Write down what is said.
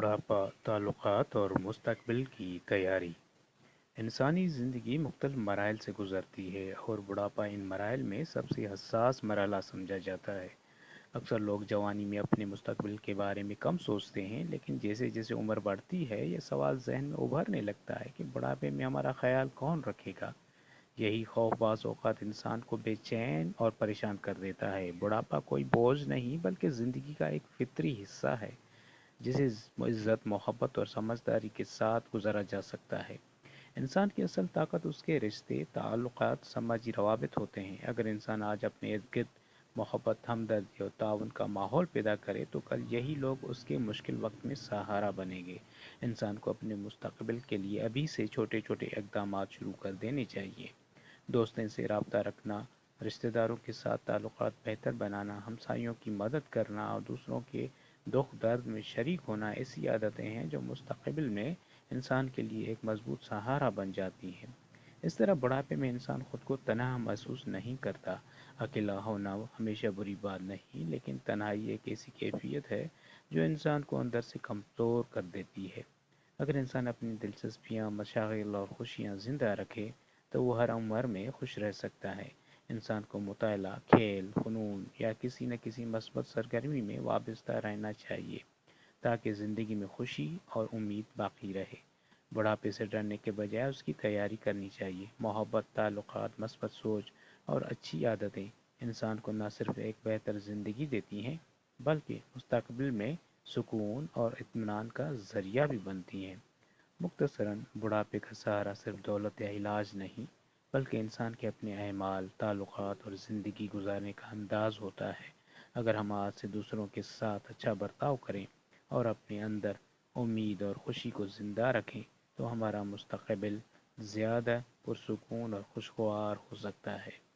بڑھاپا، تعلقات اور مستقبل کی تیاری۔ انسانی زندگی مختلف مراحل سے گزرتی ہے اور بڑھاپا ان مراحل میں سب سے حساس مرحلہ سمجھا جاتا ہے۔ اکثر لوگ جوانی میں اپنے مستقبل کے بارے میں کم سوچتے ہیں، لیکن جیسے جیسے عمر بڑھتی ہے یہ سوال ذہن میں ابھرنے لگتا ہے کہ بڑھاپے میں ہمارا خیال کون رکھے گا۔ یہی خوف بعض اوقات انسان کو بے چین اور پریشان کر دیتا ہے۔ بڑھاپا کوئی بوجھ نہیں بلکہ زندگی کا ایک فطری حصہ ہے جسے عزت، محبت اور سمجھداری کے ساتھ گزارا جا سکتا ہے۔ انسان کی اصل طاقت اس کے رشتے، تعلقات، سماجی روابط ہوتے ہیں۔ اگر انسان آج اپنے ارد گرد محبت، ہمدردی اور تعاون کا ماحول پیدا کرے تو کل یہی لوگ اس کے مشکل وقت میں سہارا بنیں گے۔ انسان کو اپنے مستقبل کے لیے ابھی سے چھوٹے چھوٹے اقدامات شروع کر دینے چاہیے۔ دوستوں سے رابطہ رکھنا، رشتہ داروں کے ساتھ تعلقات بہتر بنانا، ہمسایوں کی مدد کرنا اور دوسروں کے دکھ درد میں شریک ہونا ایسی عادتیں ہیں جو مستقبل میں انسان کے لیے ایک مضبوط سہارا بن جاتی ہیں۔ اس طرح بڑھاپے میں انسان خود کو تنہا محسوس نہیں کرتا۔ اکیلا ہونا ہمیشہ بری بات نہیں، لیکن تنہائی ایک ایسی کیفیت ہے جو انسان کو اندر سے کمزور کر دیتی ہے۔ اگر انسان اپنی دلچسپیاں، مشاغل اور خوشیاں زندہ رکھے تو وہ ہر عمر میں خوش رہ سکتا ہے۔ انسان کو مطالعہ، کھیل، فنون یا کسی نہ کسی مثبت سرگرمی میں وابستہ رہنا چاہیے تاکہ زندگی میں خوشی اور امید باقی رہے۔ بڑھاپے سے ڈرنے کے بجائے اس کی تیاری کرنی چاہیے۔ محبت، تعلقات، مثبت سوچ اور اچھی عادتیں انسان کو نہ صرف ایک بہتر زندگی دیتی ہیں بلکہ مستقبل میں سکون اور اطمینان کا ذریعہ بھی بنتی ہیں۔ مختصراً، بڑھاپے کا سہارا صرف دولت یا علاج نہیں بلکہ انسان کے اپنے اعمال، تعلقات اور زندگی گزارنے کا انداز ہوتا ہے۔ اگر ہم آج سے دوسروں کے ساتھ اچھا برتاؤ کریں اور اپنے اندر امید اور خوشی کو زندہ رکھیں تو ہمارا مستقبل زیادہ پرسکون اور خوشگوار ہو سکتا ہے۔